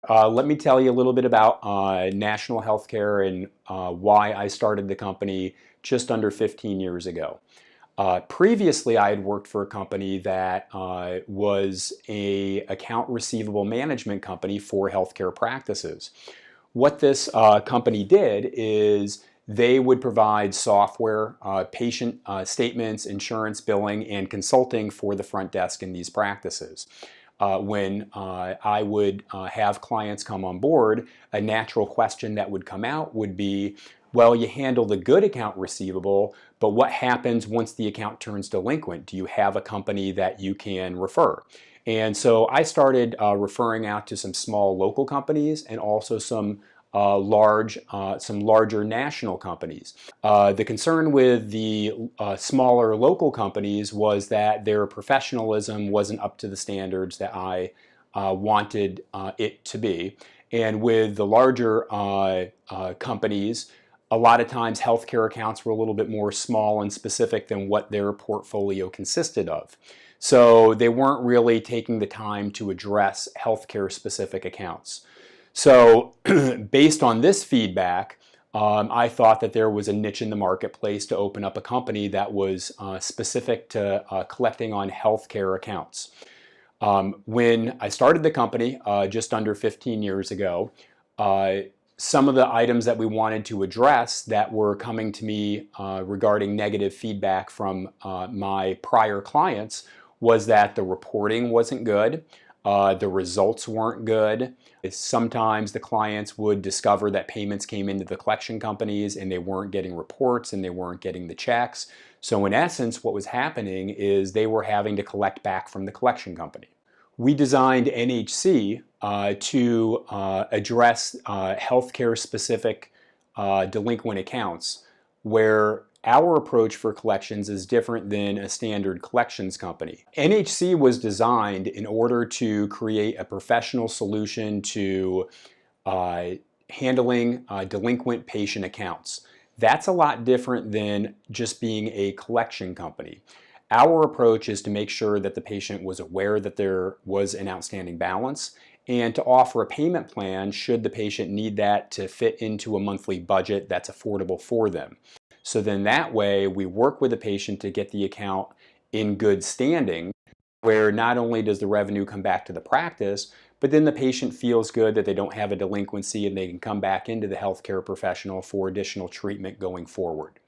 Let me tell you a little bit about National Healthcare and why I started the company just under 15 years ago. Previously, I had worked for a company that was a account receivable management company for healthcare practices. What this company did is they would provide software, patient statements, insurance billing, and consulting for the front desk in these practices. When I would have clients come on board, a natural question that would come out would be, well, you handle the good account receivable, but what happens once the account turns delinquent? Do you have a company that you can refer? And so I started referring out to some small local companies and also some larger national companies. The concern with the smaller local companies was that their professionalism wasn't up to the standards that I wanted it to be. And with the larger companies, a lot of times healthcare accounts were a little bit more small and specific than what their portfolio consisted of. So they weren't really taking the time to address healthcare specific accounts. So based on this feedback, I thought that there was a niche in the marketplace to open up a company that was specific to collecting on healthcare accounts. When I started the company just under 15 years ago, some of the items that we wanted to address that were coming to me regarding negative feedback from my prior clients was that the reporting wasn't good, the results weren't good. Sometimes the clients would discover that payments came into the collection companies and they weren't getting reports and they weren't getting the checks. So in essence, what was happening is they were having to collect back from the collection company. We designed NHC to address healthcare specific delinquent accounts where our approach for collections is different than a standard collections company. NHC was designed in order to create a professional solution to handling delinquent patient accounts. That's a lot different than just being a collection company. Our approach is to make sure that the patient was aware that there was an outstanding balance and to offer a payment plan should the patient need that to fit into a monthly budget that's affordable for them. So then that way we work with the patient to get the account in good standing where not only does the revenue come back to the practice, but then the patient feels good that they don't have a delinquency and they can come back into the healthcare professional for additional treatment going forward.